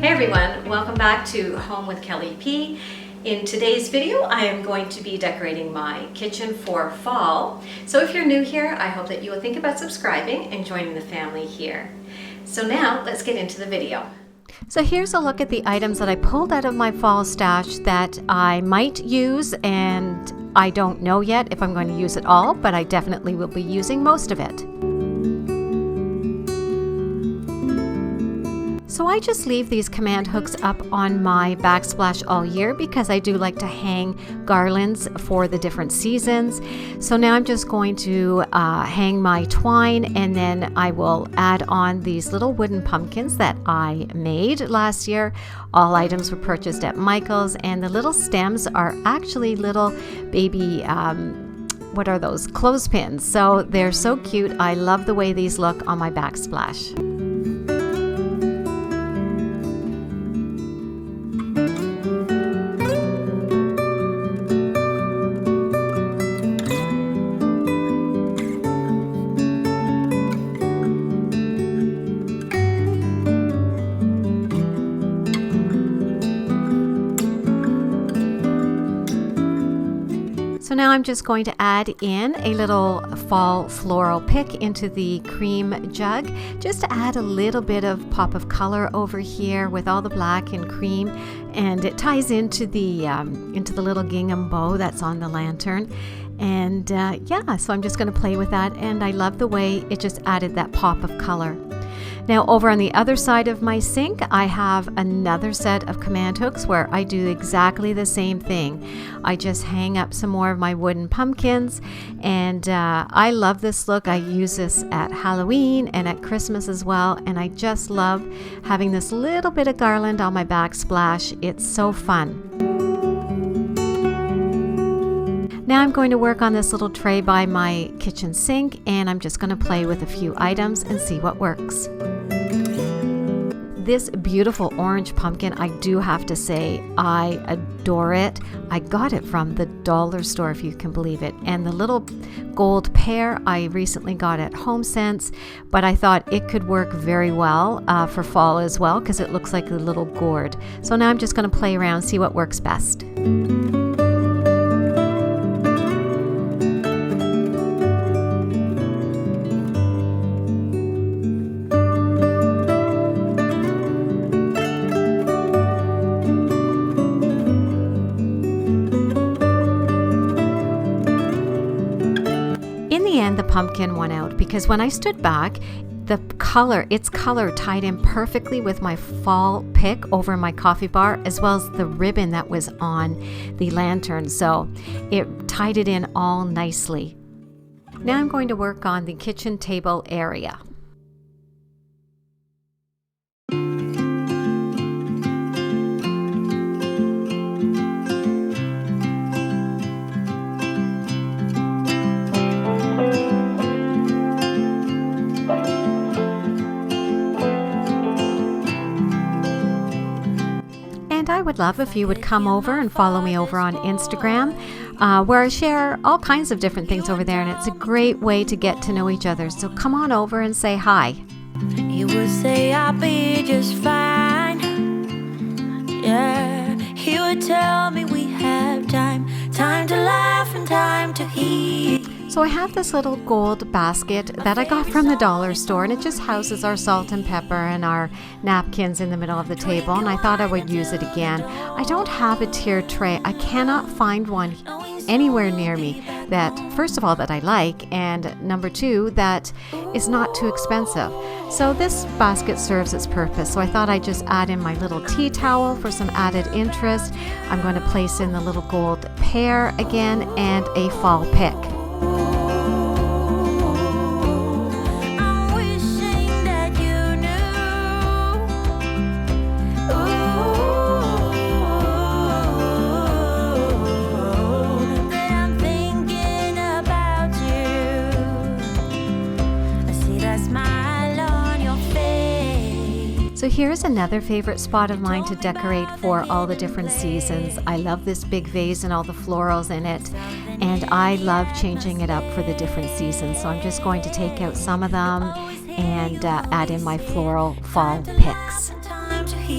Hey everyone, welcome back to Home with Kelly P. In today's video, I am going to be decorating my kitchen for fall. So if you're new here, I hope that you will think about subscribing and joining the family here. So now let's get into the video. So here's a look at the items that I pulled out of my fall stash that I might use, and I don't know yet if I'm going to use it all, but I definitely will be using most of it. So I just leave these command hooks up on my backsplash all year because I do like to hang garlands for the different seasons. So now I'm just going to hang my twine, and then I will add on these little wooden pumpkins that I made last year. All items were purchased at Michael's, and the little stems are actually little baby what are those? Clothespins. So they're so cute. I love the way these look on my backsplash. So now I'm just going to add in a little fall floral pick into the cream jug, just to add a little bit of pop of color over here with all the black and cream, and it ties into the little gingham bow that's on the lantern. And yeah, so I'm just going to play with that, and I love the way it just added that pop of color. Now over on the other side of my sink, I have another set of command hooks where I do exactly the same thing. I just hang up some more of my wooden pumpkins, and I love this look. I use this at Halloween and at Christmas as well, and I just love having this little bit of garland on my backsplash. It's so fun. Now I'm going to work on this little tray by my kitchen sink, and I'm just going to play with a few items and see what works. This beautiful orange pumpkin, I do have to say, I adore it. I got it from the dollar store, if you can believe it. And the little gold pear I recently got at HomeSense, but I thought it could work very well for fall as well because it looks like a little gourd. So now I'm just going to play around, see what works best. The pumpkin won out because when I stood back, its color tied in perfectly with my fall pick over my coffee bar, as well as the ribbon that was on the lantern. So it tied it in all nicely. Now I'm going to work on the kitchen table area. I would love if you would come over and follow me over on Instagram, where I share all kinds of different things over there, and it's a great way to get to know each other. So come on over and say hi. He would say I'll be just fine. Yeah, he would tell me we have time to laugh and time to heal. So I have this little gold basket that I got from the dollar store, and it just houses our salt and pepper and our napkins in the middle of the table, and I thought I would use it again. I don't have a tiered tray. I cannot find one anywhere near me that, first of all, that I like, and number two, that is not too expensive. So this basket serves its purpose. So I thought I'd just add in my little tea towel for some added interest. I'm going to place in the little gold pear again and a fall pick. So here's another favorite spot of mine to decorate for all the different seasons. I love this big vase and all the florals in it, and I love changing it up for the different seasons. So I'm just going to take out some of them and add in my floral fall picks.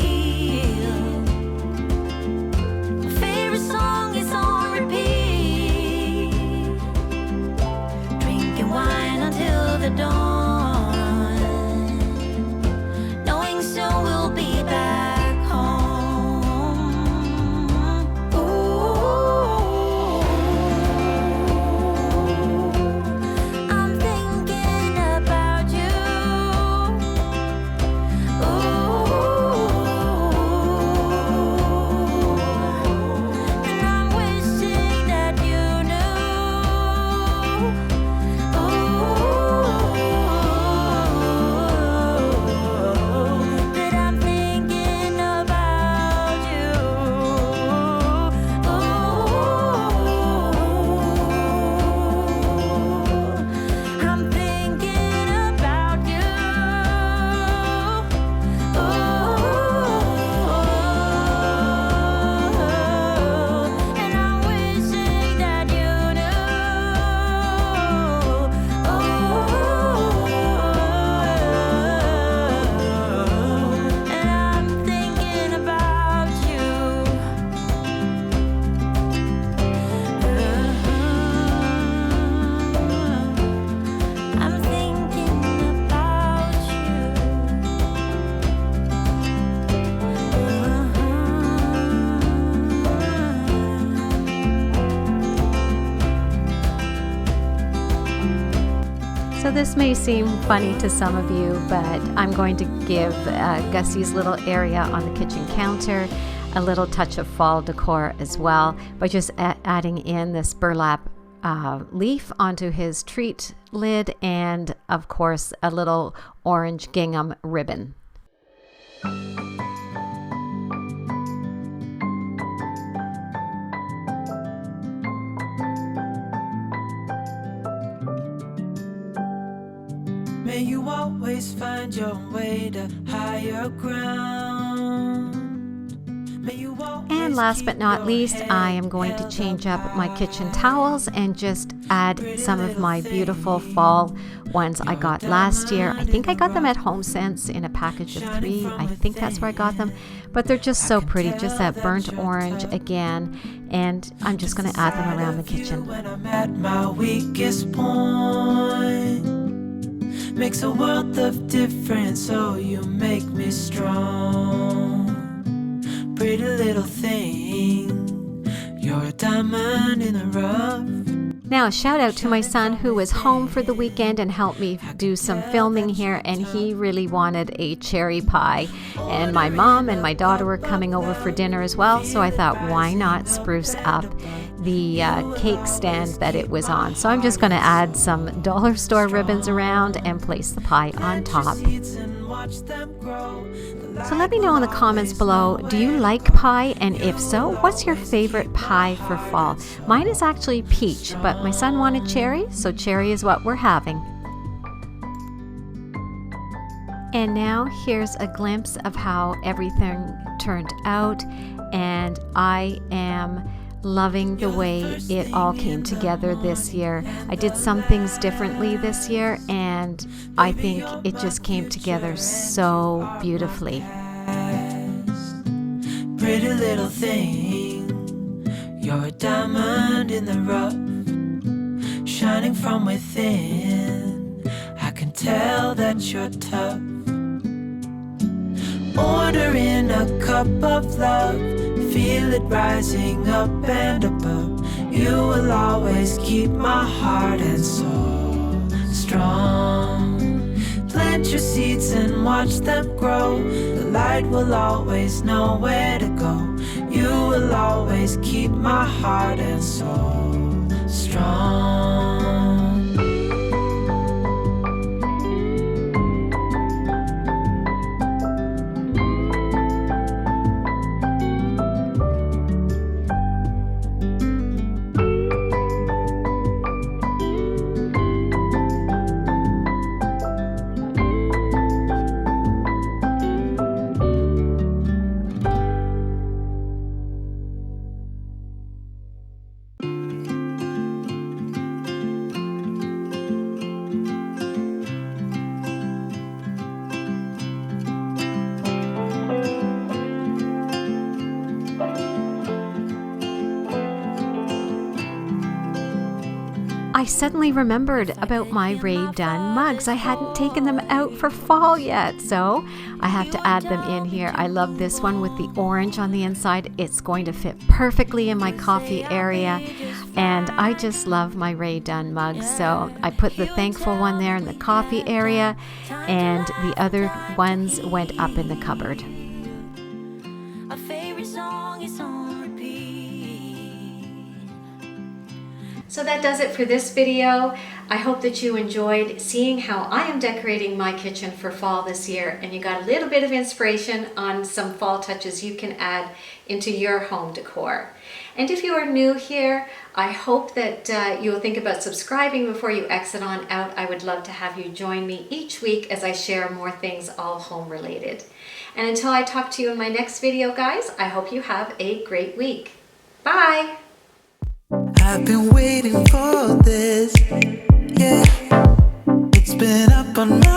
heal. My favorite song is on repeat, drinking wine until the dawn, knowing soon we'll be back home. Ooh, I'm thinking about you. And I'm wishing that you knew that I'm thinking about you. I'm thinking about you. And I'm wishing that you knew. And I'm thinking about you. I'm thinking about So this may seem funny to some of you, but I'm going to give Gussie's little area on the kitchen counter a little touch of fall decor as well by just adding in this burlap leaf onto his treat lid, and of course a little orange gingham ribbon. May you always find your way to higher ground. May you always And last keep but not your least, head I am going to held change up my kitchen high. towels and just add some of my beautiful fall ones I got last year. I think I got them at HomeSense in a package of 3. I think that's where I got them. But they're just so pretty, just that burnt orange again. And I'm just going to add them around the kitchen. When I'm at my weakest point, makes a world of difference. Oh, you make me strong. Pretty little thing, you're a diamond in the rough. Now, a shout out to my son who was home for the weekend and helped me do some filming here, and he really wanted a cherry pie. And my mom and my daughter were coming over for dinner as well, so I thought, why not spruce up the cake stand that it was on? So I'm just going to add some dollar store ribbons around and place the pie on top. So let me know in the comments below, do you like pie? And if so, what's your favorite pie for fall? Mine is actually peach, but my son wanted cherry, so cherry is what we're having. And now here's a glimpse of how everything turned out, and I am loving the way it all came together this year. I did some things differently this year, and I think it just came together so beautifully. Pretty little thing, you're a diamond in the rough, shining from within. I can tell that you're tough. Ordering a cup of love, feel it rising up and above. You will always keep my heart and soul strong. Plant your seeds and watch them grow. The light will always know where to go. You will always keep my heart and soul strong. I suddenly remembered about my Ray Dunn mugs. I hadn't taken them out for fall yet, so I have to add them in here. I love this one with the orange on the inside. It's going to fit perfectly in my coffee area, and I just love my Ray Dunn mugs. So I put the thankful one there in the coffee area, and the other ones went up in the cupboard. Our favorite song is on repeat. So that does it for this video. I hope that you enjoyed seeing how I am decorating my kitchen for fall this year, and you got a little bit of inspiration on some fall touches you can add into your home decor. And if you are new here, I hope that you'll think about subscribing before you exit on out. I would love to have you join me each week as I share more things all home related. And until I talk to you in my next video, guys, I hope you have a great week. Bye! I've been waiting for this, yeah. It's been up on my